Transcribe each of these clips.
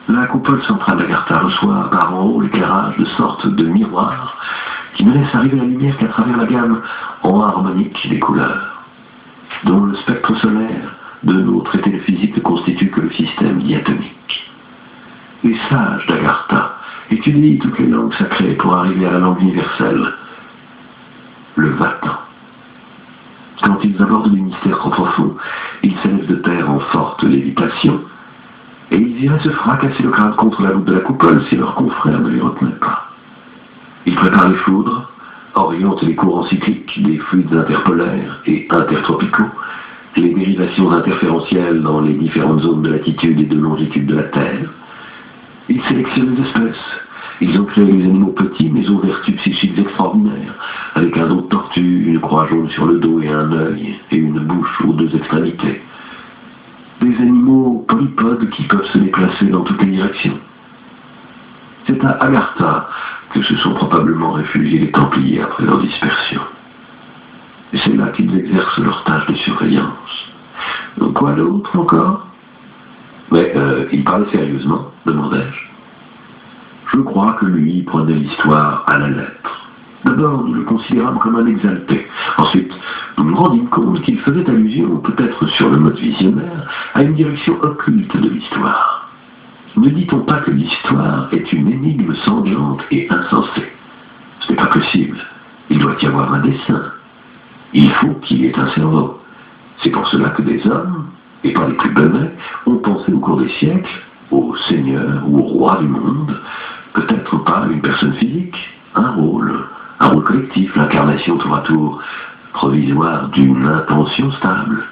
La coupole centrale d'Agartha reçoit par en haut l'éclairage de sorte de miroir qui ne laisse arriver la lumière qu'à travers la gamme en harmonique des couleurs, dont le spectre solaire de nos traités de physique ne constitue que le système diatomique. Les sages d'Agartha étudient toutes les langues sacrées pour arriver à la langue universelle, le Vatan. Quand ils abordent des mystères trop profonds, ils s'élèvent de terre en forte lévitation, et ils iraient se fracasser le crâne contre la voûte de la coupole si leurs confrères ne les retenaient pas. Ils préparent les foudres, orientent les courants cycliques des fluides interpolaires et intertropicaux, les dérivations interférentielles dans les différentes zones de latitude et de longitude de la Terre. Ils sélectionnent les espèces. Ils ont créé des animaux petits mais aux vertus psychiques extraordinaires, avec un dos de tortue, une croix jaune sur le dos et un œil et une bouche aux deux extrémités. Des animaux polypodes qui peuvent se déplacer dans toutes les directions. C'est à Agartha que se sont probablement réfugiés les Templiers après leur dispersion. Et c'est là qu'ils exercent leur tâche de surveillance. Quoi d'autre encore? Mais il parlait sérieusement, demandai-je. Je crois que lui prenait l'histoire à la lettre. D'abord, nous le considérâmes comme un exalté. Ensuite, nous nous rendîmes compte qu'il faisait allusion, peut-être sur le mode visionnaire, à une direction occulte de l'histoire. Ne dit-on pas que l'histoire est une énigme sanglante et insensée? Ce n'est pas possible. Il doit y avoir un dessein. Il faut qu'il y ait un cerveau. C'est pour cela que des hommes, et pas les plus benets, ont pensé au cours des siècles au seigneur ou au roi du monde, peut-être pas une personne physique, un rôle collectif, l'incarnation tour à tour provisoire d'une intention stable.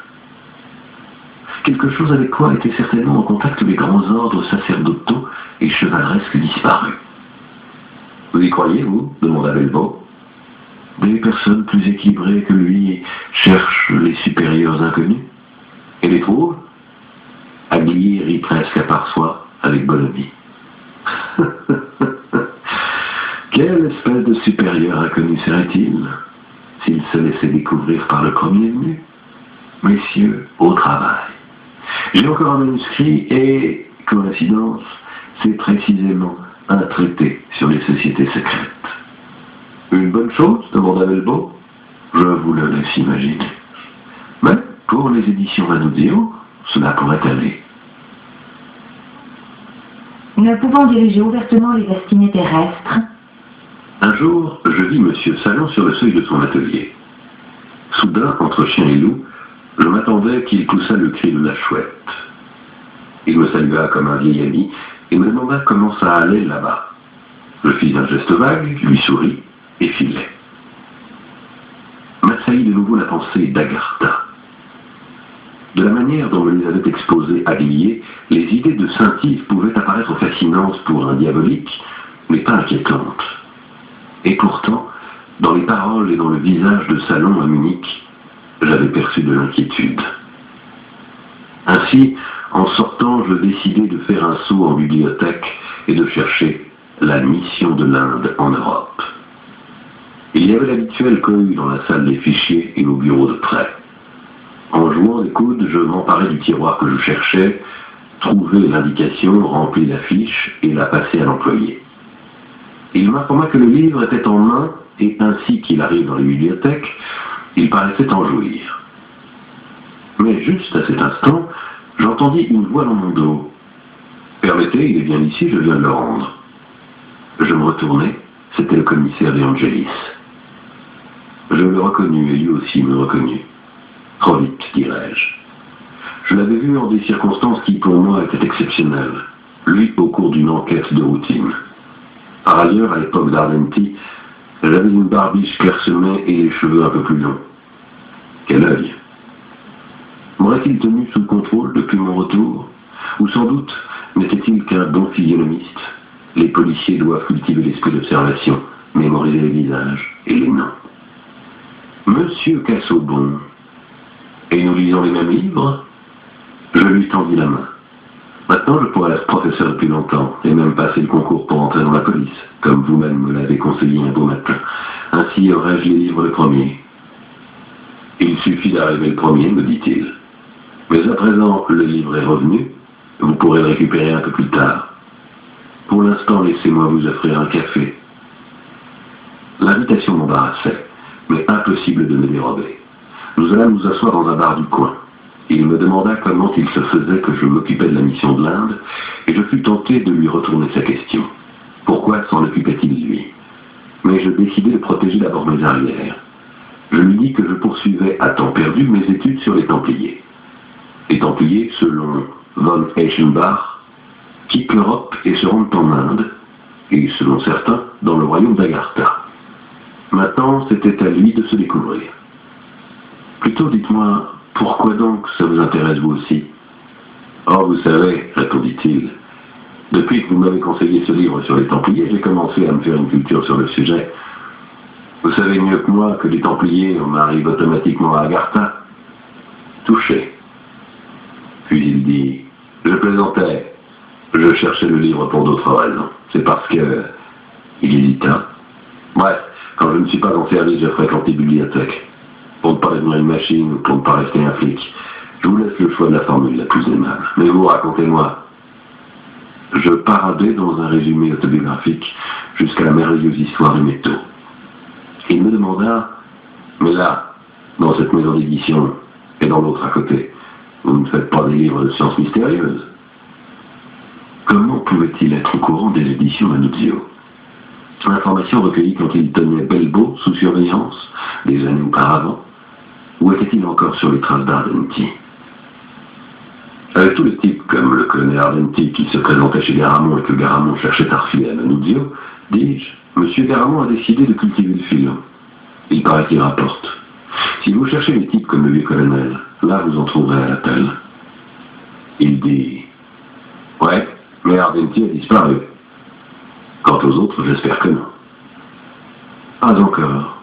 Quelque chose avec quoi étaient certainement en contact les grands ordres sacerdotaux et chevaleresques disparus. Vous y croyez, vous? Demanda Belbo. Des personnes plus équilibrées que lui cherchent les supérieurs inconnus et les trouvent. Aglier rit presque à part soi avec bonhomie. Quelle espèce de supérieur inconnu serait-il s'il se laissait découvrir par le premier venu? Messieurs, au travail. J'ai encore un manuscrit et, coïncidence, c'est précisément un traité sur les sociétés secrètes. Une bonne chose, demanda Belbo. Je vous le laisse imaginer. Mais, pour les éditions Manuzio, cela pourrait aller. Ne pouvant diriger ouvertement les destinées terrestres, un jour, je vis M. Salon sur le seuil de son atelier. Soudain, entre chien et loup, je m'attendais qu'il poussât le cri de la chouette. Il me salua comme un vieil ami et me demanda comment ça allait là-bas. Je fis un geste vague, lui souris et filai. M'assaillit de nouveau la pensée d'Agartha. De la manière dont me les avait exposées Aglier, les idées de Saint-Yves pouvaient apparaître fascinantes pour un diabolique, mais pas inquiétantes. Et pourtant, dans les paroles et dans le visage de Salon à Munich, j'avais perçu de l'inquiétude. Ainsi, en sortant, je décidai de faire un saut en bibliothèque et de chercher la mission de l'Inde en Europe. Il y avait l'habituel cohue dans la salle des fichiers et au bureau de prêt. En jouant des coudes, je m'emparai du tiroir que je cherchais, trouvai l'indication, remplis la fiche et la passai à l'employé. Il m'informa que le livre était en main et ainsi qu'il arrive dans les bibliothèques, il paraissait en jouir. Mais juste à cet instant, j'entendis une voix dans mon dos. « Permettez, il est bien ici, je viens de le rendre. » Je me retournai, c'était le commissaire De Angelis. Je le reconnus et lui aussi me reconnut. Trop vite, dirais-je. Je l'avais vu en des circonstances qui pour moi étaient exceptionnelles, lui au cours d'une enquête de routine. Par ailleurs, à l'époque d'Ardenti, j'avais une barbiche clairsemée et les cheveux un peu plus longs. Quel œil! M'aurait-il tenu sous contrôle depuis mon retour? Ou sans doute n'était-il qu'un bon physionomiste? Les policiers doivent cultiver l'esprit d'observation, mémoriser les visages et les noms. Monsieur Cassaubon, et nous lisons les mêmes livres? Je lui tendis la main. Maintenant, je pourrais être professeur depuis longtemps, et même passer le concours pour entrer dans la police, comme vous-même me l'avez conseillé un beau matin. Ainsi aurais-je les livres le premier. Il suffit d'arriver le premier, me dit-il. Mais à présent, le livre est revenu, Vous pourrez le récupérer un peu plus tard. Pour l'instant, laissez-moi vous offrir un café. L'invitation m'embarrassait, mais impossible de me dérober. Nous allâmes nous asseoir dans un bar du coin. Il me demanda comment il se faisait que je m'occupais de la mission de l'Inde, et je fus tenté de lui retourner sa question. Pourquoi s'en occupait-il lui? Mais je décidai de protéger d'abord mes arrières. Je lui dis que je poursuivais à temps perdu mes études sur les Templiers. Les Templiers, selon von Eschenbach, quittent l'Europe et se rendent en Inde, et selon certains, dans le royaume d'Agartha. Maintenant, c'était à lui de se découvrir. Plutôt, dites-moi, pourquoi donc ça vous intéresse vous aussi? Oh, vous savez, répondit-il, depuis que vous m'avez conseillé ce livre sur les Templiers, j'ai commencé à me faire une culture sur le sujet. Vous savez mieux que moi que les Templiers, on arrive automatiquement à Agartha. Touché. Puis il dit, je plaisantais, je cherchais le livre pour d'autres raisons. C'est parce que... Il hésita. Bref, quand je ne suis pas en service, je fréquente les bibliothèques. Pour ne pas devenir une machine ou pour ne pas rester un flic. Je vous laisse le choix de la formule la plus aimable. Mais vous, racontez-moi. Je paradais dans un résumé autobiographique jusqu'à la merveilleuse histoire du métaux. Il me demanda, mais là, dans cette maison d'édition et dans l'autre à côté, vous ne faites pas des livres de sciences mystérieuses? Comment pouvait-il être au courant des éditions Manuzio? L'information recueillie quand il tenait Belbo sous surveillance des années auparavant? Ou était-il encore sur les traces d'Ardenti? Avec tous les types comme le colonel Ardenti qui se présentait chez Garamond et que Garamond cherchait à refiler à Manuzio, dis-je, M. Garamond a décidé de cultiver le filon. Il paraît qu'il rapporte. Si vous cherchez les types comme le vieux colonel, là vous en trouverez à l'appel. Il dit, ouais, mais Ardenti a disparu. Quant aux autres, j'espère que non. Pas encore.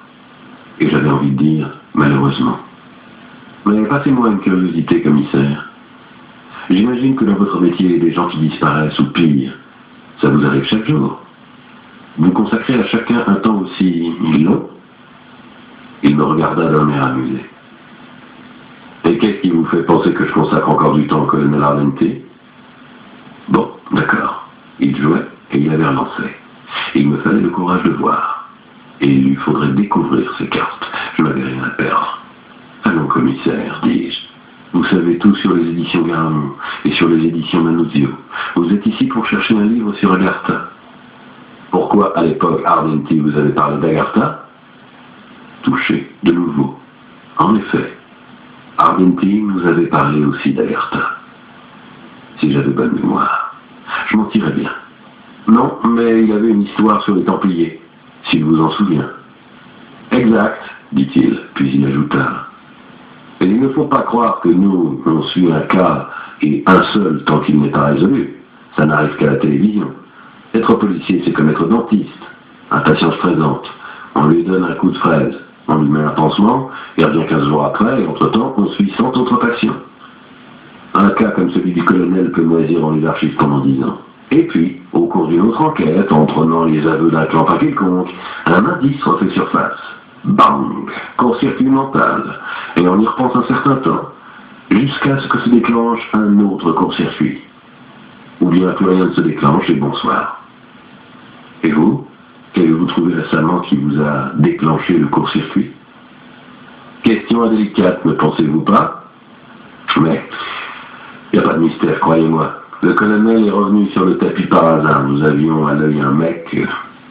Et j'avais envie de dire, malheureusement. Mais passez-moi une curiosité, commissaire. J'imagine que dans votre métier, il y a des gens qui disparaissent ou pire. Ça vous arrive chaque jour. Vous consacrez à chacun un temps aussi long? Il me regarda d'un air amusé. Et qu'est-ce qui vous fait penser que je consacre encore du temps au colonel Ardenti? Bon, d'accord. Il jouait et il avait relancé. Il me fallait le courage de voir. Et il lui faudrait découvrir ces cartes. Je n'avais rien à perdre. Allons, commissaire, dis-je. Vous savez tout sur les éditions Garamond et sur les éditions Manuzio. Vous êtes ici pour chercher un livre sur Agartha. Pourquoi, à l'époque, Ardenti vous avez parlé d'Agartha? Touché, de nouveau. En effet, Ardenti nous avait parlé aussi d'Agartha. Si j'avais bonne mémoire, je m'en tirais bien. Non, mais il y avait une histoire sur les Templiers, s'il vous en souvient. Exact, dit-il, puis il ajouta. Et il ne faut pas croire que nous, on suit un cas et un seul tant qu'il n'est pas résolu. Ça n'arrive qu'à la télévision. Être policier, c'est comme être dentiste. Un patient se présente, on lui donne un coup de fraise, on lui met un pansement, il revient 15 jours après, et entre-temps, on suit 100 autres patients. Un cas comme celui du colonel peut moisir dans les archives pendant 10 ans. Et puis, au cours d'une autre enquête, en prenant les aveux d'un clampin quelconque, un indice refait surface. Bang! Court-circuit mental. Et on y repense un certain temps, jusqu'à ce que se déclenche un autre court-circuit. Ou bien plus rien ne se déclenche et bonsoir. Et vous, qu'avez-vous trouvé récemment qui vous a déclenché le court-circuit? Question indélicate, ne pensez-vous pas? Mais, il n'y a pas de mystère, croyez-moi. Le colonel est revenu sur le tapis par hasard. Nous avions à l'œil un mec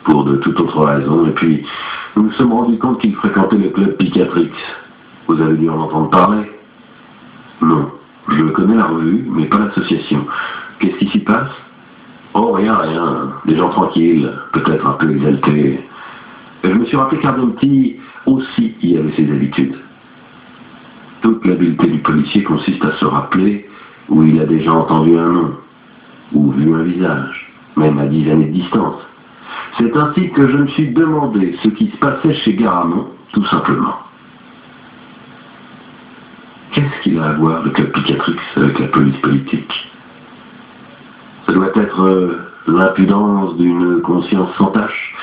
pour de toute autre raison, et puis nous nous sommes rendus compte qu'il fréquentait le club Picatrix. Vous avez dû en entendre parler? Non. Je connais la revue, mais pas l'association. Qu'est-ce qui s'y passe? Oh, rien, rien. Des gens tranquilles, peut-être un peu exaltés. Et je me suis rappelé qu'Ardenti aussi y avait ses habitudes. Toute l'habileté du policier consiste à se rappeler où il a déjà entendu un nom, ou vu un visage, même à 10 années de distance. C'est ainsi que je me suis demandé ce qui se passait chez Garamond, tout simplement. Qu'est-ce qu'il a à voir, le club Picatrix, avec la police politique? Ça doit être l'impudence d'une conscience sans tache.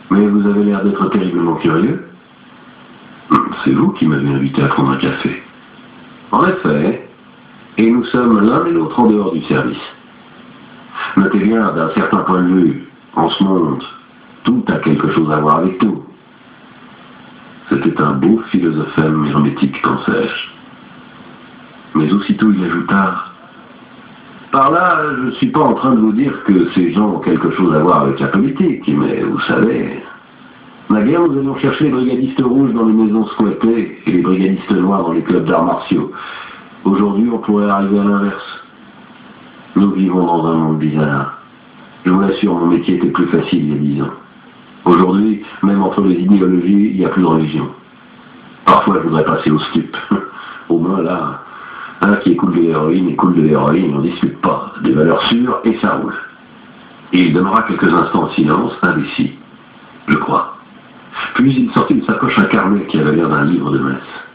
Mais vous avez l'air d'être terriblement curieux. C'est vous qui m'avez invité à prendre un café. En effet, Et nous sommes l'un et l'autre en dehors du service. Notez bien, d'un certain point de vue, en ce monde, tout a quelque chose à voir avec tout. C'était un beau philosophème hermétique, pensais-je. Mais aussitôt il ajouta: par là, je ne suis pas en train de vous dire que ces gens ont quelque chose à voir avec la politique, mais vous savez, naguère nous allions chercher les brigadistes rouges dans les maisons squattées et les brigadistes noirs dans les clubs d'arts martiaux. Aujourd'hui, on pourrait arriver à l'inverse. Nous vivons dans un monde bizarre. Je vous l'assure, mon métier était plus facile il y a 10 ans. Aujourd'hui, même entre les idéologies, il n'y a plus de religion. Parfois, je voudrais passer au stup. Au moins, là, un qui écoute de l'héroïne, on n'en discute pas. Des valeurs sûres, et ça roule. Et il demeura quelques instants en silence, indécis, je crois. Puis il sortit de sa poche un carnet qui avait l'air d'un livre de messe.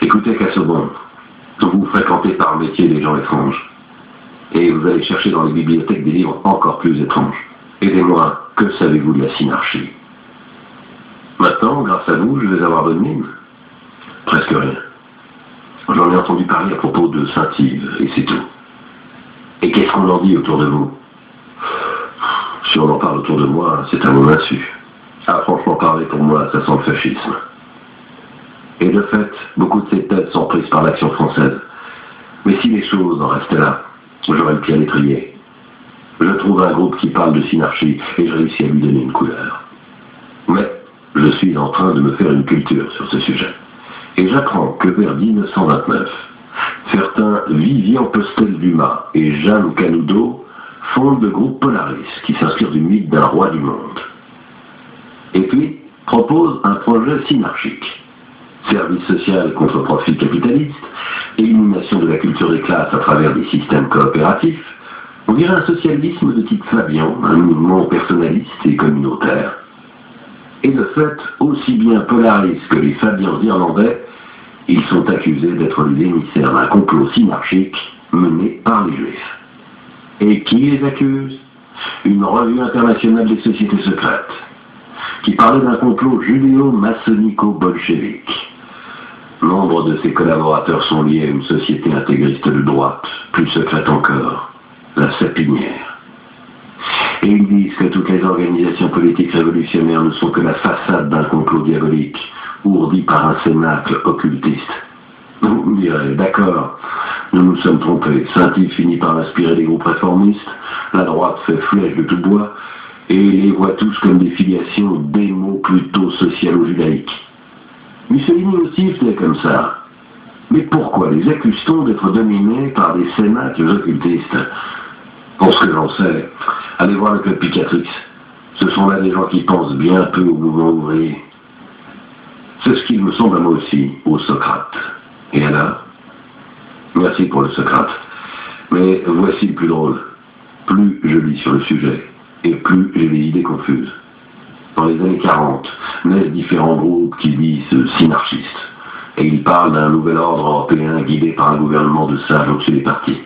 Écoutez, Casaubon, vous fréquentez par métier des gens étranges. Et vous allez chercher dans les bibliothèques des livres encore plus étranges. Aidez-moi, que savez-vous de la synarchie? Maintenant, grâce à vous, je vais avoir bonne mine. Presque rien. J'en ai entendu parler à propos de Saint-Yves, et c'est tout. Et qu'est-ce qu'on en dit autour de vous? Si on en parle autour de moi, c'est à mon insu. Ah, franchement parler, pour moi, ça sent le fascisme. Et de fait, beaucoup de ces têtes sont prises par l'action française. Mais si les choses en restaient là, j'aurais le pied à l'étrier. Je trouve un groupe qui parle de synarchie et je réussis à lui donner une couleur. Mais je suis en train de me faire une culture sur ce sujet. Et j'apprends que vers 1929, certains Vivian Postel-Dumas et Jeanne Canudo fondent le groupe Polaris qui s'inspire du mythe d'un roi du monde. Et puis proposent un projet synarchique. Service social contre profit capitaliste, élimination de la culture des classes à travers des systèmes coopératifs, on dirait un socialisme de type Fabian, un mouvement personnaliste et communautaire. Et de fait, aussi bien Polaris que les Fabians irlandais, ils sont accusés d'être les émissaires d'un complot synarchique mené par les Juifs. Et qui les accuse? Une revue internationale des sociétés secrètes, qui parlait d'un complot judéo-maçonnico-bolchevique. Nombre de ses collaborateurs sont liés à une société intégriste de droite, plus secrète encore, la Sapinière. Et ils disent que toutes les organisations politiques révolutionnaires ne sont que la façade d'un complot diabolique, ourdi par un cénacle occultiste. Vous me direz, d'accord, nous nous sommes trompés. Saint-Yves finit par inspirer des groupes réformistes, la droite fait flèche de tout bois, et les voit tous comme des filiations démo plutôt socialo-judaïques. Mussolini aussi faisait comme ça. Mais pourquoi les accuse-t-on d'être dominés par des cénacles occultistes? Pour ce que j'en sais, allez voir le club Picatrix. Ce sont là des gens qui pensent bien peu au mouvement ouvrier. C'est ce qu'il me semble à moi aussi, au Socrate. Et alors? Merci pour le Socrate. Mais voici le plus drôle. Plus je lis sur le sujet, et plus j'ai des idées confuses. Dans les années 40, naissent différents groupes qui disent synarchistes. Et ils parlent d'un nouvel ordre européen guidé par un gouvernement de sages au-dessus des partis.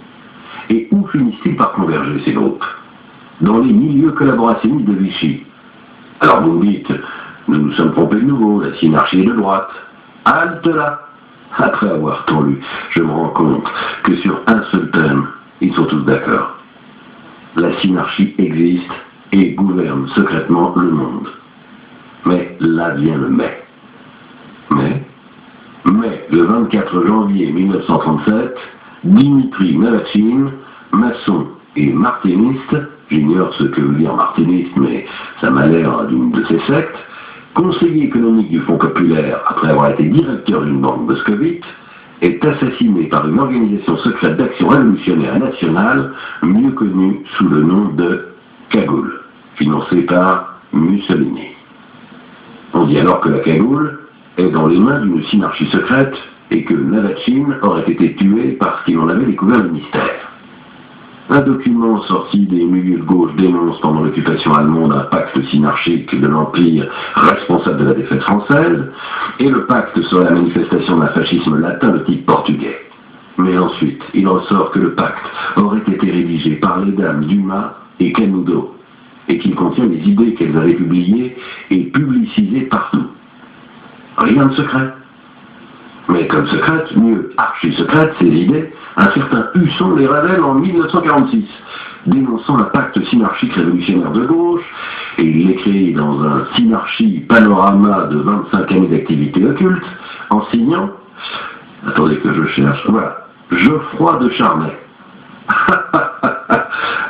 Et où finissent-ils par converger ces groupes? Dans les milieux collaborationnistes de Vichy. Alors vous me dites, nous nous sommes trompés de nouveau, la synarchie est de droite. Halte là! Après avoir tout lu, je me rends compte que sur un seul thème, ils sont tous d'accord. La synarchie existe et gouverne secrètement le monde. Mais là vient le mais. Mais le 24 janvier 1937, Dimitri Navatchine, maçon et martiniste, j'ignore ce que veut dire martiniste, mais ça m'a l'air d'une de ces sectes, conseiller économique du Fonds populaire après avoir été directeur d'une banque moscovite, est assassiné par une organisation secrète d'action révolutionnaire nationale, mieux connue sous le nom de Cagoule, financée par Mussolini. On dit alors que la Cagoule est dans les mains d'une synarchie secrète et que Navatchine aurait été tué parce qu'il en avait découvert le mystère. Un document sorti des milieux de gauche dénonce pendant l'occupation allemande un pacte synarchique de l'Empire responsable de la défaite française, et le pacte serait la manifestation d'un fascisme latin de type portugais. Mais ensuite, il ressort que le pacte aurait été rédigé par les dames Dumas et Canudo, et qu'il contient les idées qu'elles avaient publiées et publicisées partout. Rien de secret. Mais comme secrète, mieux archi-secrète, ces idées, un certain Husson les révèle en 1946, dénonçant un pacte synarchique révolutionnaire de gauche, et il l'écrit dans un synarchie panorama de 25 années d'activité occulte, en signant, attendez que je cherche, voilà, Geoffroy de Charnay.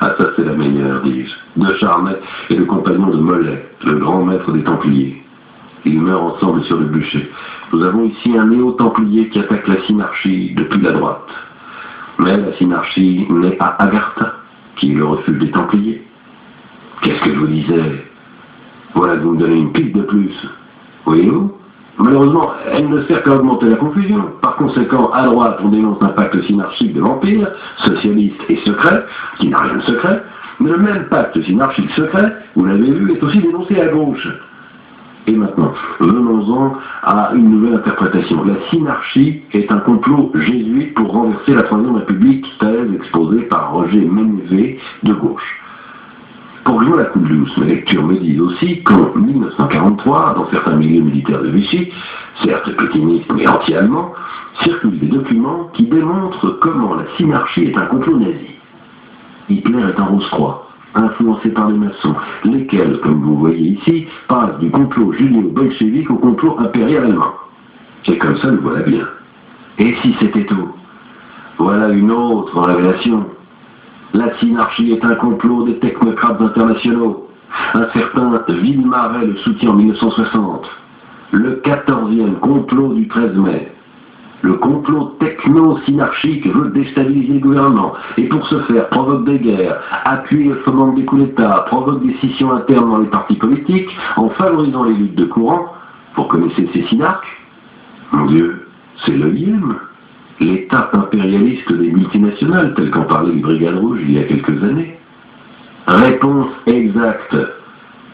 Ah, ça c'est la meilleure, dis-je. De Charnay est le compagnon de Mollet, le grand maître des Templiers. Ils meurent ensemble sur le bûcher. Nous avons ici un néo-templier qui attaque la synarchie depuis la droite. Mais la synarchie naît à Agartha, qui est le refuge des Templiers. Qu'est-ce que je vous disais? Voilà que vous me donnez une piste de plus. Voyez-vous? Malheureusement, elle ne sert qu'à augmenter la confusion. Par conséquent, à droite, on dénonce un pacte synarchique de l'Empire, socialiste et secret, qui n'a rien de secret, mais le même pacte synarchique secret, vous l'avez vu, est aussi dénoncé à gauche. Et maintenant, venons-en à une nouvelle interprétation. La synarchie est un complot jésuite pour renverser la Troisième République, thèse exposée par Roger Mennevet de gauche. Pour jouer la coupe douce, mes lectures me disent aussi qu'en 1943, dans certains milieux militaires de Vichy, certes pétinistes mais anti-allemands, circulent des documents qui démontrent comment la synarchie est un complot nazi. Hitler est un Rose-Croix, influencé par les maçons, lesquels, comme vous voyez ici, passent du complot judéo-bolchevique au complot impérial allemand. C'est comme ça, le voilà bien. Et si c'était tout? Voilà une autre révélation. La synarchie est un complot des technocrates internationaux. Un certain Villemaret le soutient en 1960. Le 14e complot du 13 mai. Le complot techno-synarchique veut déstabiliser le gouvernement et pour ce faire provoque des guerres, appuie le foment des coups d'État, provoque des scissions internes dans les partis politiques en favorisant les luttes de courant. Vous connaissez ces synarques? Mon Dieu, c'est l'EIM, l'État impérialiste des multinationales, tel qu'en parlait les Brigades Rouges il y a quelques années. Réponse exacte.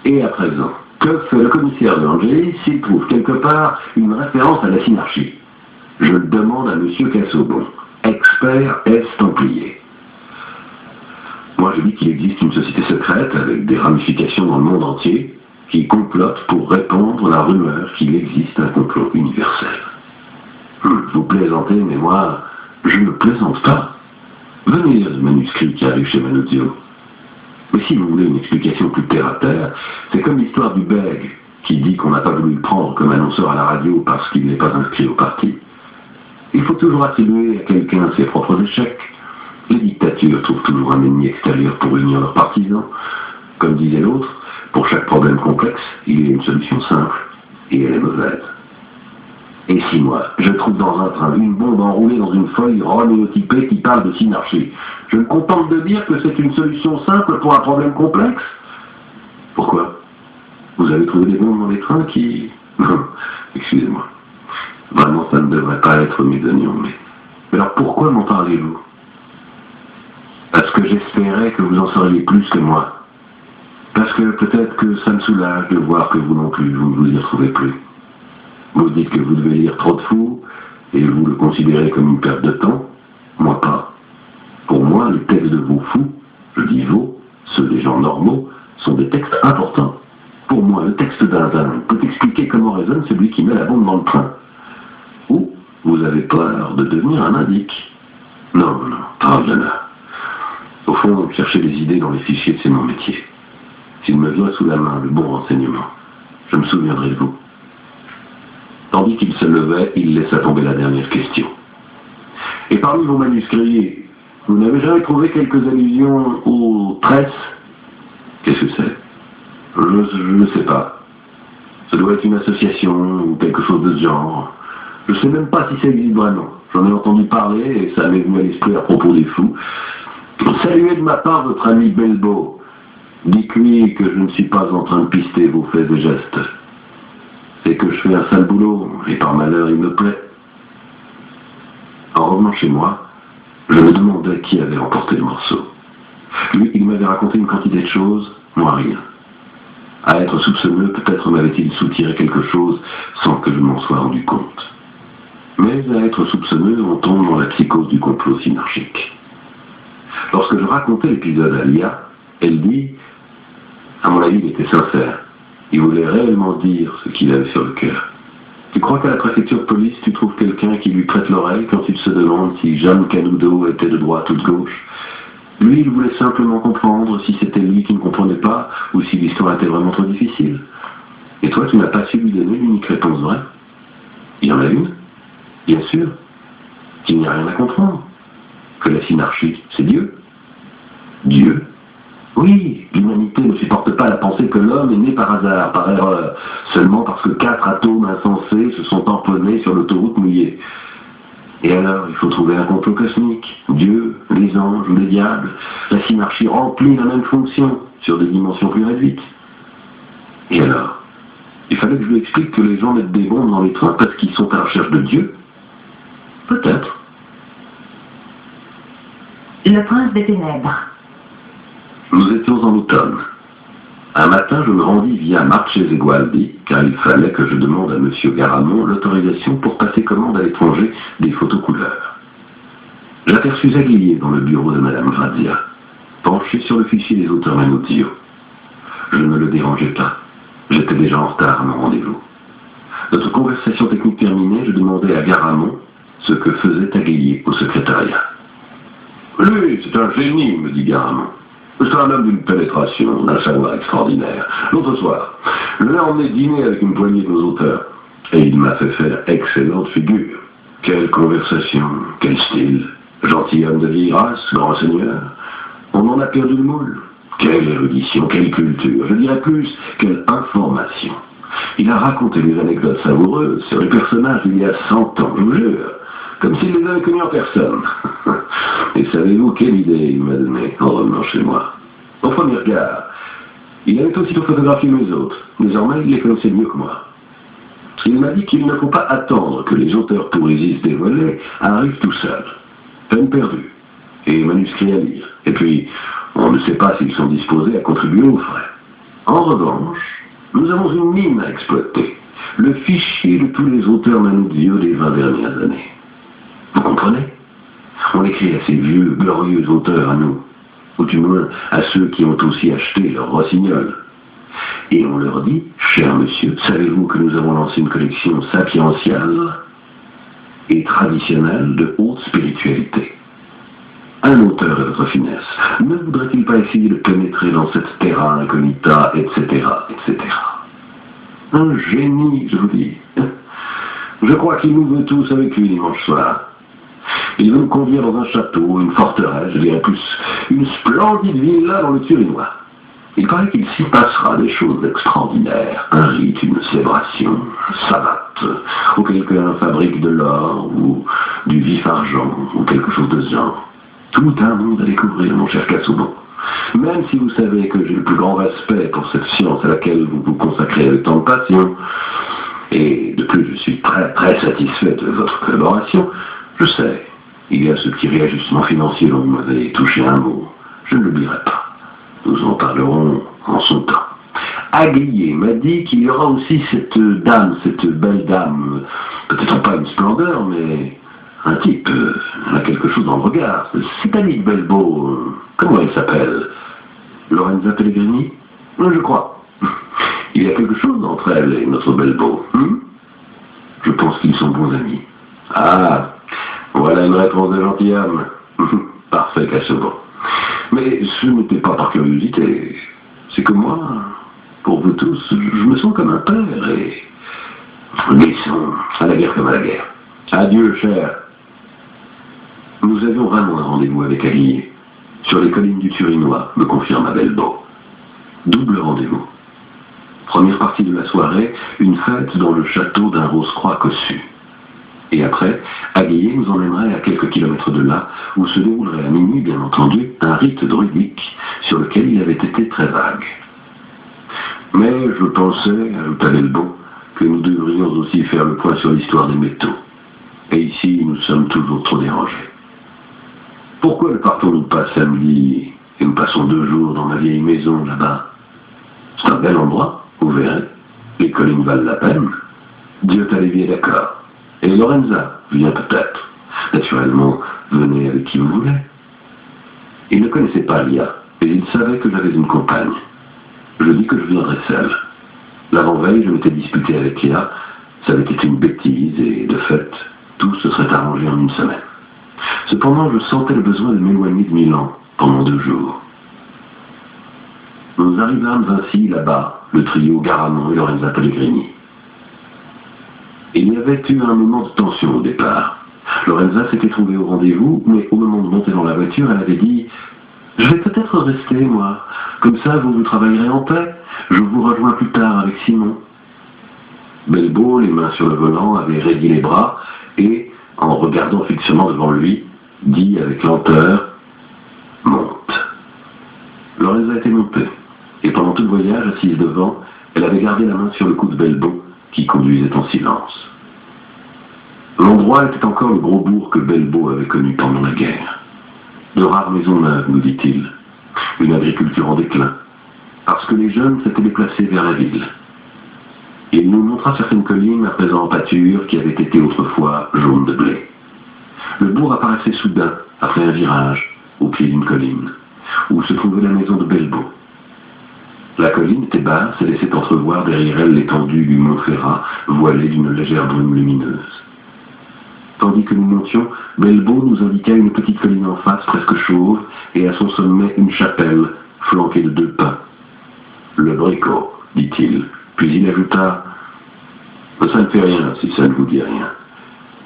Et à présent, que fait le commissaire de Angélis s'il trouve quelque part une référence à la synarchie? Je le demande à M. Cassobon, expert est-templier. Moi, je dis qu'il existe une société secrète avec des ramifications dans le monde entier qui complote pour répandre la rumeur qu'il existe un complot universel. Vous plaisantez, mais moi, je ne plaisante pas. Venez lire le manuscrit qui arrive chez Manuzio. Mais si vous voulez une explication plus terre-à-terre, c'est comme l'histoire du bègue qui dit qu'on n'a pas voulu le prendre comme annonceur à la radio parce qu'il n'est pas inscrit au parti. Il faut toujours attribuer à quelqu'un ses propres échecs. Les dictatures trouvent toujours un ennemi extérieur pour unir leurs partisans. Comme disait l'autre, pour chaque problème complexe, il y a une solution simple, et elle est mauvaise. Et si moi, je trouve dans un train une bombe enroulée dans une feuille roméotypée qui parle de synarchie, je me contente de dire que c'est une solution simple pour un problème complexe? Pourquoi? Vous avez trouvé des bombes dans les trains qui... Non, excusez-moi. Vraiment, ça ne devrait pas être mes oignons, mais... Alors pourquoi m'en parlez-vous? Parce que j'espérais que vous en sauriez plus que moi. Parce que peut-être que ça me soulage de voir que vous non plus, vous ne vous y retrouvez plus. Vous dites que vous devez lire trop de fous, et vous le considérez comme une perte de temps. Moi pas. Pour moi, les textes de vos fous, je dis vos, ceux des gens normaux, sont des textes importants. Pour moi, le texte d'un peut expliquer comment raisonne celui qui met la bombe dans le train. Ou vous avez peur de devenir un indique. Non, pas bien là. Au fond, chercher des idées dans les fichiers, c'est mon métier. S'il me vient sous la main le bon renseignement, je me souviendrai de vous. Tandis qu'il se levait, il laissa tomber la dernière question. Et parmi vos manuscrits, vous n'avez jamais trouvé quelques allusions aux tresses? Qu'est-ce que c'est? Je ne sais pas. Ça doit être une association ou quelque chose de ce genre. Je ne sais même pas si ça existe vraiment. J'en ai entendu parler et ça m'est venu à l'esprit à propos des fous. Saluez de ma part votre ami Belbo. Dites-lui que je ne suis pas en train de pister vos faits et gestes. C'est que je fais un sale boulot, et par malheur il me plaît. En revenant chez moi, je me demandais qui avait emporté le morceau. Lui, il m'avait raconté une quantité de choses, moi rien. À être soupçonneux, peut-être m'avait-il soutiré quelque chose sans que je m'en sois rendu compte. Mais à être soupçonneux, on tombe dans la psychose du complot synarchique. Lorsque je racontais l'épisode à Lia, elle dit, à mon avis, il était sincère. Il voulait réellement dire ce qu'il avait sur le cœur. Tu crois qu'à la préfecture de police, tu trouves quelqu'un qui lui prête l'oreille quand il se demande si Jeanne Canudo était de droite ou de gauche? Lui, il voulait simplement comprendre si c'était lui qui ne comprenait pas ou si l'histoire était vraiment trop difficile. Et toi, tu n'as pas su lui donner l'unique réponse vraie? Il y en a une, bien sûr, qu'il n'y a rien à comprendre, que la synarchie, c'est Dieu. Dieu? Oui, l'humanité ne supporte pas la pensée que l'homme est né par hasard, par erreur, seulement parce que 4 atomes insensés se sont tamponnés sur l'autoroute mouillée. Et alors, il faut trouver un complot cosmique, Dieu, les anges ou les diables. La synarchie remplit la même fonction, sur des dimensions plus réduites. Et alors, il fallait que je lui explique que les gens mettent des bombes dans les trains parce qu'ils sont à la recherche de Dieu? Peut-être. Le prince des ténèbres. Nous étions en automne. Un matin, je me rendis via Marchese Gualdi, car il fallait que je demande à M. Garamond l'autorisation pour passer commande à l'étranger des photos couleurs. J'aperçus Aguillier dans le bureau de Mme Grazia, penché sur le fichier des auteurs Manuzio. Je ne le dérangeais pas. J'étais déjà en retard à mon rendez-vous. Notre conversation technique terminée, je demandai à Garamond ce que faisait Aguillier au secrétariat. Lui, c'est un génie, me dit Garamond. C'est un homme d'une pénétration, d'un savoir extraordinaire. L'autre soir, je l'ai emmené dîner avec une poignée de nos auteurs. Et il m'a fait faire excellente figure. Quelle conversation, quel style. Gentilhomme de vieille race, grand seigneur. On en a perdu le moule. Quelle érudition, quelle culture. Je dirais plus, quelle information. Il a raconté des anecdotes savoureuses sur les personnages d'il y a 100 ans, je vous jure. Comme s'il les avait connus en personne. Et savez-vous quelle idée il m'a donnée en revenant chez moi? Au premier regard, il avait aussitôt photographié mes autres. Désormais, il les connaissait mieux que moi. Il m'a dit qu'il ne faut pas attendre que les auteurs pourrisistes des volets arrivent tout seuls. Peine perdue. Et manuscrits à lire. Et puis, on ne sait pas s'ils sont disposés à contribuer aux frais. En revanche, nous avons une mine à exploiter. Le fichier de tous les auteurs Manuzio des 20 dernières années. Vous comprenez? On écrit à ces vieux, glorieux auteurs à nous, ou du moins à ceux qui ont aussi acheté leur rossignol. Et on leur dit, cher monsieur, savez-vous que nous avons lancé une collection sapientiale et traditionnelle de haute spiritualité? Un auteur de votre finesse, ne voudrait-il pas essayer de pénétrer dans cette terra incognita, etc., etc. Un génie, je vous dis. Je crois qu'il nous veut tous avec lui dimanche soir. Il veut nous conduire dans un château, une forteresse, je dirais plus, une splendide villa dans le Turinois. Il paraît qu'il s'y passera des choses extraordinaires, un rite, une célébration, savate, ou quelqu'un fabrique de l'or, ou du vif argent, ou quelque chose de ce genre. Tout un monde à découvrir, mon cher Casaubon. Même si vous savez que j'ai le plus grand respect pour cette science à laquelle vous vous consacrez avec tant de passion, et de plus je suis très très satisfait de votre collaboration, je sais, il y a ce petit réajustement financier dont vous m'avez touché un mot. Je ne l'oublierai pas. Nous en parlerons en son temps. Aguillier m'a dit qu'il y aura aussi cette dame, cette belle dame, peut-être pas une splendeur, mais un type, a quelque chose dans le regard. Cette amie de Belbeau, comment elle s'appelle? Lorenza Pellegrini? Je crois. Il y a quelque chose entre elle et notre Belbeau. Je pense qu'ils sont bons amis. Ah, voilà une réponse de gentilhomme. Parfait, Casaubon. Mais ce n'était pas par curiosité. C'est que moi, pour vous tous, je me sens comme un père et... Laissons à la guerre comme à la guerre. Adieu, cher. Nous avions vraiment un rendez-vous avec Aguillier. Sur les collines du Turinois, me confirma Belbeau. Double rendez-vous. Première partie de la soirée, une fête dans le château d'un Rose-Croix cossu. Et après, Aguillier nous emmènerait à quelques kilomètres de là, où se déroulerait à minuit, bien entendu, un rite druidique sur lequel il avait été très vague. Mais je pensais, ajouta Belbeau, que nous devrions aussi faire le point sur l'histoire des métaux. Et ici, nous sommes toujours trop dérangés. Pourquoi ne partons-nous pas samedi et nous passons 2 jours dans ma vieille maison là-bas? C'est un bel endroit, vous verrez. Les collines valent la peine. Dieu Talévi est d'accord. Et Lorenza vient peut-être. Naturellement, venez avec qui vous voulez. Il ne connaissait pas Lia, et il savait que j'avais une compagne. Je dis que je viendrais seul. L'avant-veille, je m'étais disputé avec Lia, Ça avait été une bêtise et, de fait, tout se serait arrangé en une semaine. Cependant, je sentais le besoin de m'éloigner de Milan pendant 2 jours. Nous arrivâmes ainsi là-bas, le trio Garamond et Lorenza Pellegrini. Il y avait eu un moment de tension au départ. Lorenza s'était trouvée au rendez-vous, mais au moment de monter dans la voiture, elle avait dit « Je vais peut-être rester, moi. Comme ça, vous travaillerez en paix. Je vous rejoins plus tard avec Simon. » Belbo, les mains sur le volant, avait raidi les bras et, en regardant fixement devant lui, dit avec lenteur « Monte ». Lorenza était montée, et pendant tout le voyage, assise devant, elle avait gardé la main sur le cou de Belbo, qui conduisait en silence. L'endroit était encore le gros bourg que Belbo avait connu pendant la guerre. De rares maisons neuves, nous dit-il, une agriculture en déclin, parce que les jeunes s'étaient déplacés vers la ville. Il nous montra certaines collines à présent en pâture qui avaient été autrefois jaunes de blé. Le bourg apparaissait soudain, après un virage, au pied d'une colline, où se trouvait la maison de Belbo. La colline était basse et laissait entrevoir derrière elle l'étendue du Mont Ferrat, voilée d'une légère brume lumineuse. Tandis que nous montions, Belbo nous indiqua une petite colline en face, presque chauve, et à son sommet une chapelle, flanquée de 2 pins. « Le Bricot », dit-il, puis il ajouta « Ça ne fait rien si ça ne vous dit rien.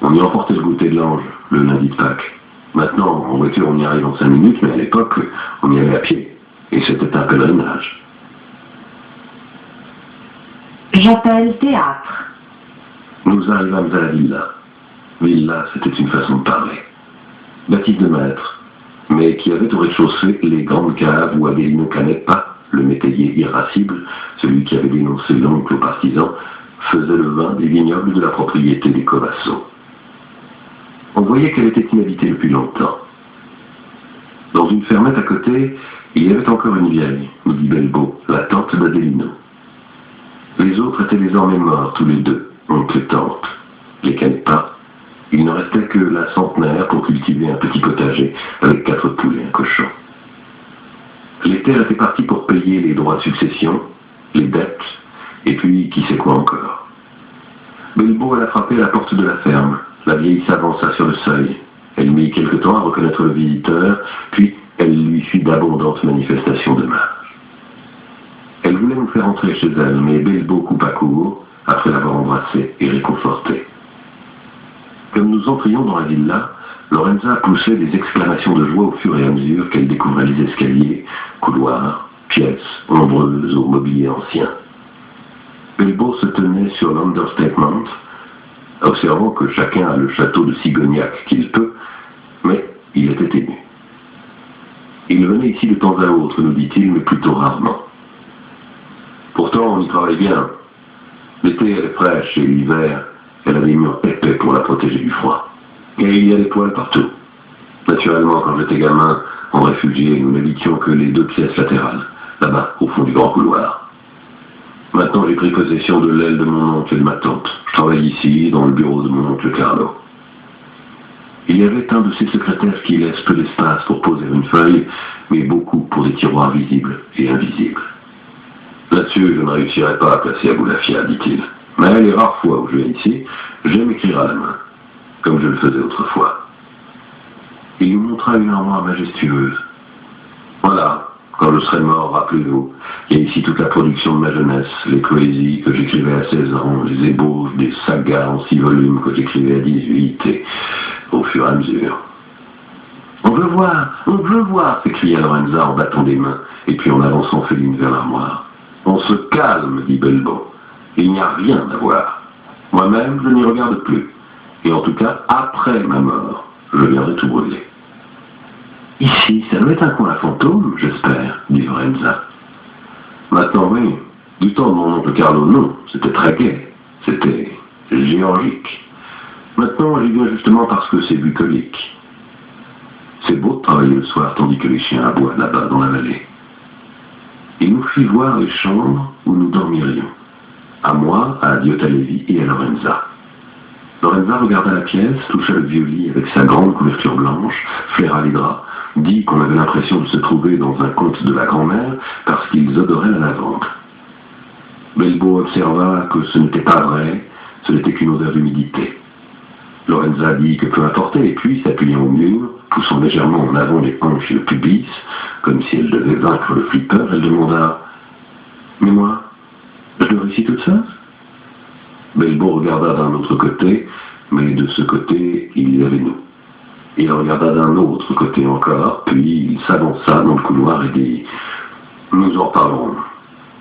On y emportait le goûter de l'ange, le lundi de Pâques. Maintenant, en voiture, on y arrive en 5 minutes, mais à l'époque, on y allait à pied, et c'était un pèlerinage. » J'appelle théâtre. Nous arrivâmes à la villa. Villa, c'était une façon de parler. Bâtisse de maître, mais qui avait au rez-de-chaussée les grandes caves où Adelino Canepa, le métayer irascible, celui qui avait dénoncé l'oncle aux partisans, faisait le vin des vignobles de la propriété des Covasso. On voyait qu'elle était inhabitée depuis longtemps. Dans une fermette à côté, il y avait encore une vieille, nous dit Belbo, la tante d'Adelino. Les autres étaient désormais morts, tous les deux, oncle et tante. Les Canepa. Il ne restait que la centenaire pour cultiver un petit potager avec 4 poules et un cochon. Les terres étaient parties pour payer les droits de succession, les dettes, et puis qui sait quoi encore. Belbo alla frapper à la porte de la ferme. La vieille s'avança sur le seuil. Elle mit quelque temps à reconnaître le visiteur, puis elle lui fit d'abondantes manifestations de marge. Elle voulait nous faire entrer chez elle, mais Belbo coupa court, après l'avoir embrassée et réconfortée. Comme nous entrions dans la villa, Lorenza poussait des exclamations de joie au fur et à mesure qu'elle découvrait les escaliers, couloirs, pièces ombreuses au mobilier ancien. Belbo se tenait sur l'understatement, observant que chacun a le château de Sigognac qu'il peut, mais il était ému. Il venait ici de temps à autre, nous dit-il, mais plutôt rarement. Pourtant, on y travaille bien. L'été, elle est fraîche, et l'hiver, elle a des murs épais pour la protéger du froid. Et il y a des poils partout. Naturellement, quand j'étais gamin, en réfugié, nous n'habitions que les 2 pièces latérales, là-bas, au fond du grand couloir. Maintenant, j'ai pris possession de l'aile de mon oncle et de ma tante. Je travaille ici, dans le bureau de mon oncle Carlo. Il y avait un de ces secrétaires qui laisse peu d'espace pour poser une feuille, mais beaucoup pour des tiroirs visibles et invisibles. Là-dessus, je ne réussirai pas à placer Aboulafia, dit-il. Mais les rares fois où je viens ici, j'aime écrire à la main, comme je le faisais autrefois. Il nous montra une armoire majestueuse. Voilà, quand je serai mort, rappelez-vous, il y a ici toute la production de ma jeunesse, les poésies que j'écrivais à 16 ans, les ébauches des sagas en 6 volumes que j'écrivais à 18, et au fur et à mesure. On veut voir, s'écria Lorenza en battant des mains, et puis en avançant Féline vers l'armoire. On se calme, dit Belbo. Il n'y a rien à voir. Moi-même, je n'y regarde plus. Et en tout cas, après ma mort, je viendrai tout brûler. Ici, ça doit être un coin à fantôme, j'espère, dit Lorenza. Maintenant, oui. Du temps de mon oncle Carlo, non. C'était très gai. C'était géorgique. Maintenant, j'y viens justement parce que c'est bucolique. C'est beau de travailler le soir tandis que les chiens aboient là-bas dans la vallée. Il nous fit voir les chambres où nous dormirions. À moi, à Diota Levi et à Lorenza. Lorenza regarda la pièce, toucha le vieux lit avec sa grande couverture blanche, flaira les draps, dit qu'on avait l'impression de se trouver dans un conte de la grand-mère parce qu'ils odoraient la lavande. Belbo observa que ce n'était pas vrai, ce n'était qu'une odeur d'humidité. Lorenza dit que peu importe, et puis, s'appuyant au mur, poussant légèrement en avant les hanches et le pubis, comme si elle devait vaincre le flipper, elle demanda « Mais moi, je le réussis toute seule ?» Belbo regarda d'un autre côté, mais de ce côté, il y avait nous. Il regarda d'un autre côté encore, puis il s'avança dans le couloir et dit « Nous en reparlerons.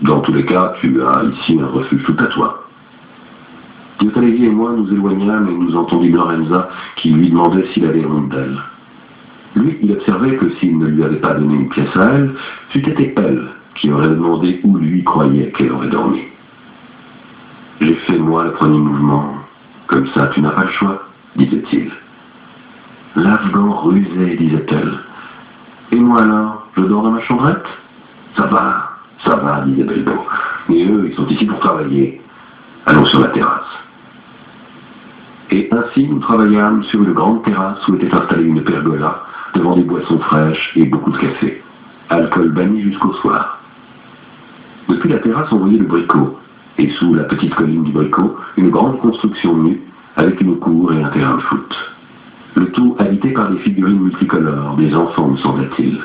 Dans tous les cas, tu as ici un refuge tout à toi. » Diotalesi et moi nous éloignâmes et nous entendîmes Lorenza qui lui demandait s'il avait honte d'elle. Lui, il observait que s'il ne lui avait pas donné une pièce à elle, c'eût été elle qui aurait demandé où lui croyait qu'elle aurait dormi. J'ai fait, moi, le premier mouvement. Comme ça, tu n'as pas le choix, disait-il. L'Afghan rusé, disait-elle. Et moi alors, je dors dans ma chambrette? Ça va, disait Belbo. Mais eux, ils sont ici pour travailler. Allons sur la terrasse. Et ainsi, nous travaillâmes sur une grande terrasse où était installée une pergola, devant des boissons fraîches et beaucoup de café. Alcool banni jusqu'au soir. Depuis la terrasse, on voyait le Bricot, et sous la petite colline du Bricot, une grande construction nue, avec une cour et un terrain de foot. Le tout habité par des figurines multicolores, des enfants, me semble-t-il.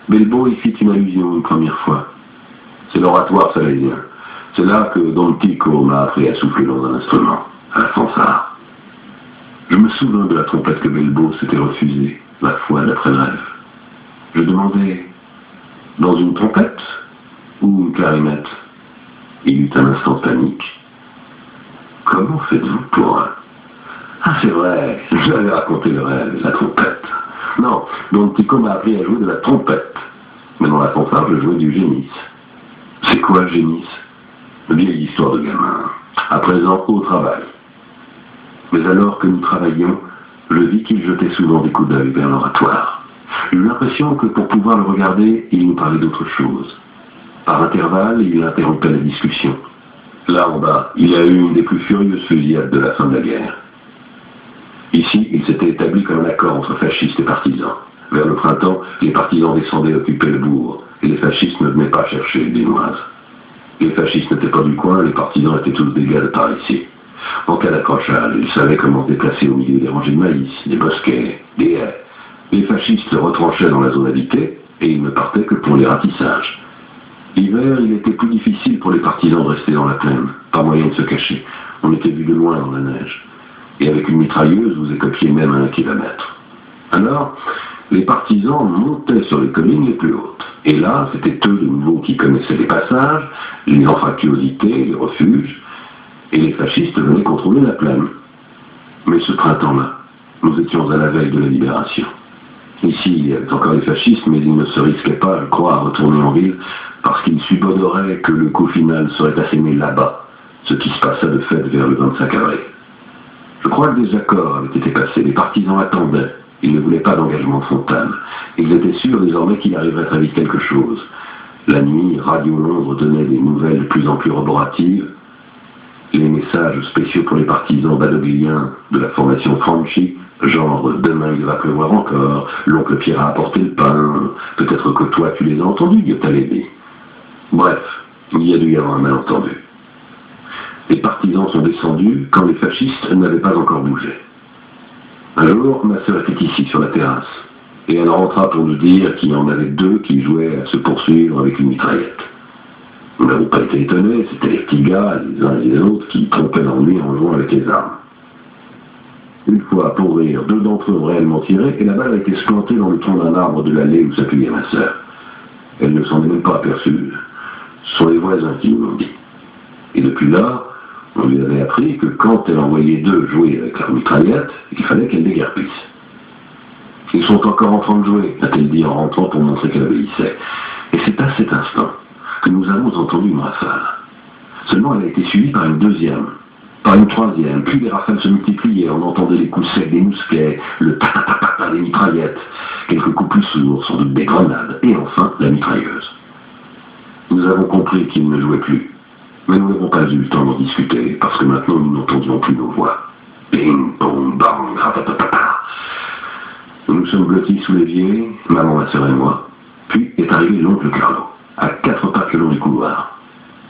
Belbo y fit une allusion une première fois. C'est l'oratoire salésien. C'est là que Don Tico m'a appris à souffler dans un instrument, à la fanfare. Je me souvins de la trompette que Belbo s'était refusée, la fois d'après le rêve. Je demandais, dans une trompette ou une clarinette? Il eut un instant de panique. Comment faites-vous pour... Ah, c'est vrai, j'avais raconté le rêve, la trompette. Non, Don Tico m'a appris à jouer de la trompette. Mais dans la fanfare, je jouais du génisse. C'est quoi, génisse? Vieille histoire de gamin. À présent, au travail. Mais alors que nous travaillions, je vis qu'il jetait souvent des coups d'œil vers l'oratoire. J'eus l'impression que pour pouvoir le regarder, il nous parlait d'autre chose. Par intervalles, il interrompait la discussion. Là en bas, il y a eu une des plus furieuses fusillades de la fin de la guerre. Ici, il s'était établi comme un accord entre fascistes et partisans. Vers le printemps, les partisans descendaient occuper le bourg, et les fascistes ne venaient pas chercher les Dénoises. Les fascistes n'étaient pas du coin, les partisans étaient tous des gars de par ici. En cas d'accrochage, ils savaient comment se déplacer au milieu des rangées de maïs, des bosquets, des haies. Les fascistes se retranchaient dans la zone habitée, et ils ne partaient que pour les ratissages. L'hiver, il était plus difficile pour les partisans de rester dans la plaine, pas moyen de se cacher. On était vu de loin dans la neige. Et avec une mitrailleuse, vous écopiez même à 1 kilomètre. Alors, les partisans montaient sur les collines les plus hautes. Et là, c'était eux de nouveau qui connaissaient les passages, les anfractuosités, les refuges, et les fascistes venaient contrôler la plaine. Mais ce printemps-là, nous étions à la veille de la libération. Ici, il y avait encore les fascistes, mais ils ne se risquaient pas, je crois, à retourner en ville, parce qu'ils subodoreraient que le coup final serait asséné là-bas, ce qui se passa de fait vers le 25 avril. Je crois que des accords avaient été passés, les partisans attendaient. Ils ne voulaient pas d'engagement de Fontane. Ils étaient sûrs désormais qu'il arriverait très vite quelque chose. La nuit, Radio Londres donnait des nouvelles de plus en plus roboratives. Les messages spéciaux pour les partisans badogliens de la formation Franchi, genre « demain il va pleuvoir encore »,« l'oncle Pierre a apporté le pain »,« peut-être que toi tu les as entendus, Diotalesi ». Bref, il y a dû y avoir un malentendu. Les partisans sont descendus quand les fascistes n'avaient pas encore bougé. Alors, ma sœur était ici, sur la terrasse, et elle rentra pour nous dire qu'il y en avait 2 qui jouaient à se poursuivre avec une mitraillette. Nous n'avons pas été étonnés, c'était les petits gars, les uns et les autres, qui trompaient l'ennui en jouant avec les armes. Une fois, pour rire, 2 d'entre eux ont réellement tiré, et la balle a été plantée dans le tronc d'un arbre de l'allée où s'appuyait ma sœur. Elle ne s'en est même pas aperçue. Ce sont les voisins qui nous l'ont dit. Et depuis là, on lui avait appris que quand elle envoyait 2 jouer avec leur mitraillette, il fallait qu'elle déguerpisse. Ils sont encore en train de jouer, a-t-elle dit en rentrant pour montrer qu'elle obéissait. Et c'est à cet instant que nous avons entendu une rafale. Seulement elle a été suivie par une 2e, par une 3e, puis les rafales se multipliaient, on entendait les coups secs des mousquets, le ta-ta-ta-ta des mitraillettes, quelques coups plus sourds, sans doute des grenades, et enfin la mitrailleuse. Nous avons compris qu'ils ne jouaient plus. Mais nous n'avons pas eu le temps d'en discuter, parce que maintenant nous n'entendions plus nos voix. Bing, bong, bang, ratatata. Nous nous sommes blottis sous l'évier, maman, ma sœur et moi. Puis est arrivé l'oncle Carlo, à 4 pattes le long du couloir.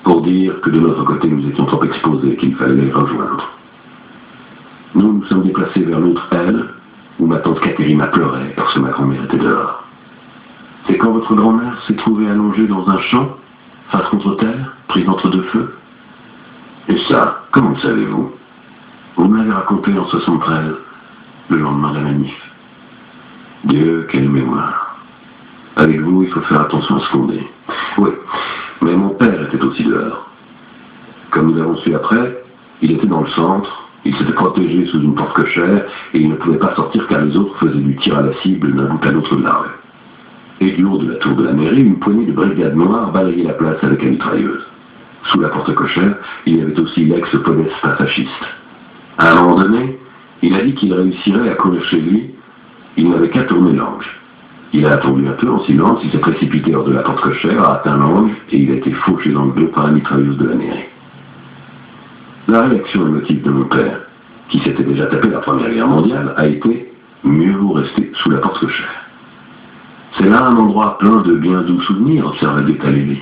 pour dire que de notre côté nous étions trop exposés et qu'il fallait les rejoindre. Nous nous sommes déplacés vers l'autre aile, où ma tante Catherine a pleuré parce que ma grand-mère était dehors. C'est quand votre grand-mère s'est trouvée allongée dans un champ, face contre terre, prise entre deux feux. Et ça, comment le savez-vous? Vous m'avez raconté en 73, le lendemain de la manif. Dieu, quelle mémoire. Avec vous, il faut faire attention à ce qu'on dit. Oui, mais mon père était aussi dehors. Comme nous l'avons su après, il était dans le centre, il s'était protégé sous une porte cochère et il ne pouvait pas sortir car les autres faisaient du tir à la cible d'un bout à l'autre de la rue. Et du haut de la tour de la mairie, une poignée de brigades noires balayait la place avec la mitrailleuse. Sous la porte cochère, il y avait aussi l'ex-podestat fasciste. À un moment donné, il a dit qu'il réussirait à courir chez lui. Il n'avait qu'à tourner l'ange. Il a attendu un peu en silence, il s'est précipité hors de la porte cochère, a atteint l'ange et il a été fauché dans le dos par la mitrailleuse de la mairie. La réaction émotive de mon père, qui s'était déjà tapé la Première Guerre mondiale, a été « mieux vaut rester sous la porte cochère ». C'est là un endroit plein de bien doux souvenirs, observa Guetta Lévy.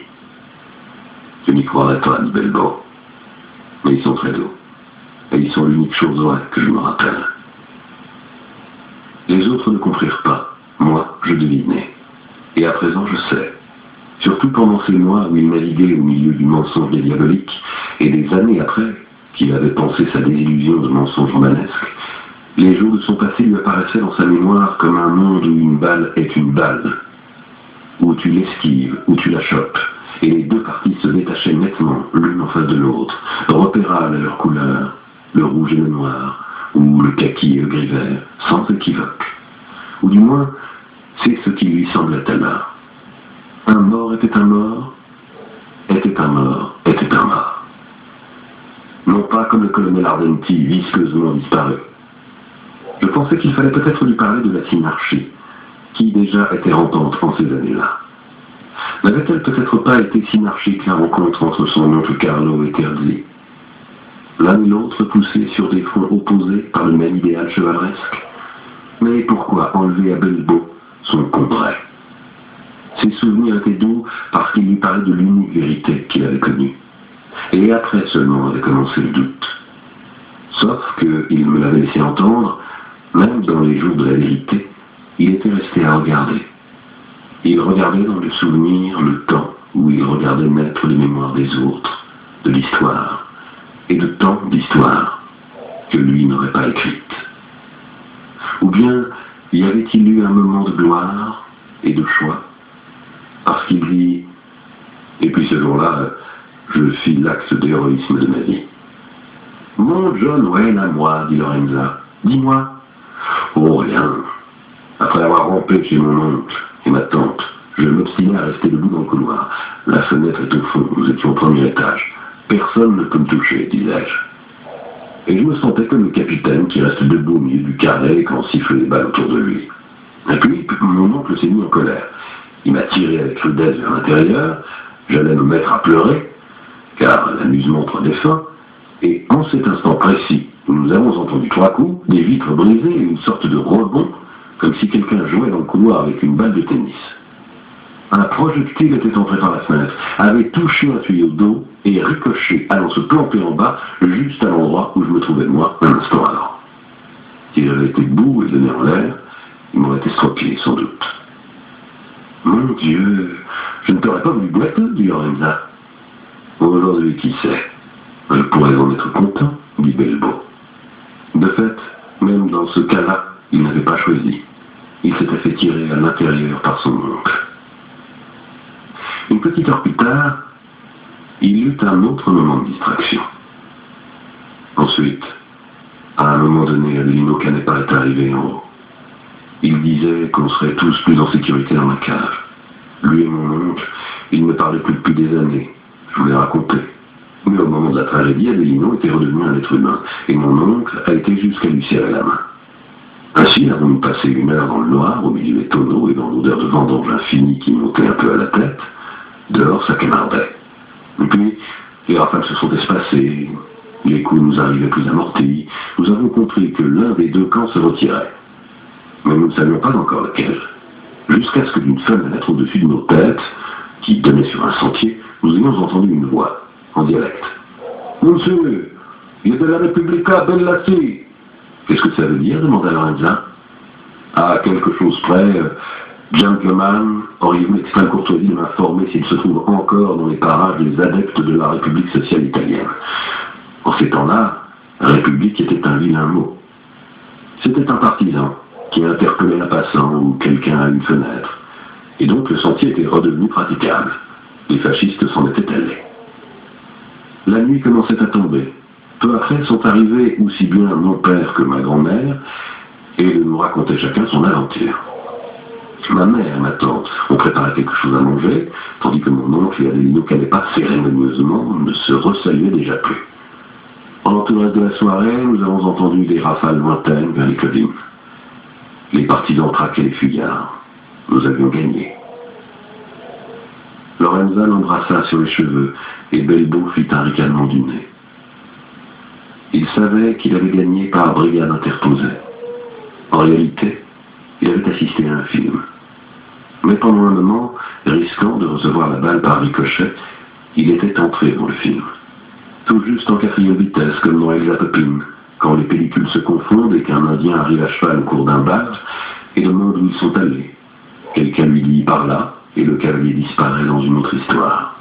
Je n'y croirais pas, dit Belbo. Mais ils sont très doux. Et ils sont l'unique chose vraie que je me rappelle. Les autres ne comprirent pas. Moi, je devinais. Et à présent, je sais. Surtout pendant ces mois où il naviguait au milieu du mensonge des diaboliques, et des années après qu'il avait pensé sa désillusion de mensonge romanesque, les jours de son passé lui apparaissaient dans sa mémoire comme un monde où une balle est une balle, où tu l'esquives, où tu la chopes, et les deux parties se détachaient nettement l'une en face de l'autre, repérables à leur couleur, le rouge et le noir, ou le kaki et le gris vert, sans équivoque. Ou du moins, c'est ce qui lui semblait alors. Un mort était un mort, était un mort, était un mort. Non pas comme le colonel Ardenti, visqueusement disparu. Je pensais qu'il fallait peut-être lui parler de la synarchie, qui déjà était rampante en ces années-là. N'avait-elle peut-être pas été synarchique la rencontre entre son oncle Carlo et Terzi? L'un et l'autre poussés sur des fronts opposés par le même idéal chevaleresque. Mais pourquoi enlever à Belbo son Combray? Ses souvenirs étaient doux parce qu'il lui parlait de l'unique vérité qu'il avait connue. Et après seulement avait commencé le doute. Sauf qu'il me l'avait laissé entendre, même dans les jours de la vérité, il était resté à regarder. Il regardait dans le souvenir le temps où il regardait naître les mémoires des autres, de l'histoire, et de tant d'histoires que lui n'aurait pas écrites. Ou bien y avait-il eu un moment de gloire et de choix, parce qu'il dit « Et puis ce jour-là, je fis l'acte d'héroïsme de ma vie. » « Mon John Wayne à moi, dit Lorenza. « Dis-moi. » « Oh, rien. Après avoir rampé chez mon oncle et ma tante, je m'obstinais à rester debout dans le couloir. La fenêtre est au fond, nous étions au premier étage. Personne ne peut me toucher, disais-je. Et je me sentais comme le capitaine qui reste debout au milieu du carré quand on siffle les balles autour de lui. Et puis, mon oncle s'est mis en colère. Il m'a tiré avec rudesse vers l'intérieur, j'allais me mettre à pleurer, car l'amusement prenait fin, et en cet instant précis, où nous avons entendu 3 coups, des vitres brisées et une sorte de rebond, comme si quelqu'un jouait dans le couloir avec une balle de tennis. Un projectile était entré par la fenêtre, avait touché un tuyau d'eau et ricoché, allant se planter en bas, juste à l'endroit où je me trouvais moi un instant avant. Si j'avais été debout et donné en l'air, il m'aurait estropié sans doute. Mon Dieu, je ne t'aurais pas voulu boiteux, dit Lorenza. Aujourd'hui, qui sait? Je pourrais en être content, dit Belbo. De fait, même dans ce cas-là, il n'avait pas choisi. Il s'était fait tirer à l'intérieur par son oncle. Une petite heure plus tard, il eut un autre moment de distraction. Ensuite, à un moment donné, Adelino Canepa est arrivé en haut. Il disait qu'on serait tous plus en sécurité dans la cave. Lui et mon oncle, ils ne parlaient plus depuis des années. Je vous l'ai raconté. Mais au moment de la tragédie, Adelino était redevenu un être humain, et mon oncle a été jusqu'à lui serrer la main. Ainsi, avons-nous passé 1 heure dans le noir, au milieu des tonneaux et dans l'odeur de vendange infinie qui montait un peu à la tête. Dehors, ça camardait. Et puis, les rafales se sont espacées, les coups nous arrivaient plus amortis, nous avons compris que l'un des 2 camps se retirait. Mais nous ne savions pas encore lequel. Jusqu'à ce que d'une fenêtre au-dessus de nos têtes, qui donnait sur un sentier, nous ayons entendu une voix. en dialecte. Monsieur, il est de la Repubblica Bell'Assi. Qu'est-ce que ça veut dire demanda Lorenza. À quelque chose près, gentleman, auriez-vous l'extrême courtoisie de m'informer s'il se trouve encore dans les parages des adeptes de la République sociale italienne. En ces temps-là, République était un vilain mot. C'était un partisan qui interpellait un passant ou quelqu'un à une fenêtre. Et donc le sentier était redevenu praticable. Les fascistes s'en étaient allés. La nuit commençait à tomber. Peu après sont arrivés aussi bien mon père que ma grand-mère, et ils nous racontaient chacun son aventure. Ma mère et ma tante ont préparé quelque chose à manger, tandis que mon oncle et Adelino Canepa, cérémonieusement, ne se resaluaient déjà plus. Pendant tout le reste de la soirée, nous avons entendu des rafales lointaines vers les collines. Les partisans traquaient les fuyards. Nous avions gagné. Lorenza l'embrassa sur les cheveux, et Belbo fit un ricanement du nez. Il savait qu'il avait gagné par brigade interposée. En réalité, il avait assisté à un film. Mais pendant un moment, risquant de recevoir la balle par ricochet, il était entré dans le film. Tout juste en 4e vitesse, comme dans Elsa Pepin, quand les pellicules se confondent et qu'un Indien arrive à cheval au cours d'un bar et demande où ils sont allés. Quelqu'un lui dit par là, et le cavalier disparaît dans une autre histoire.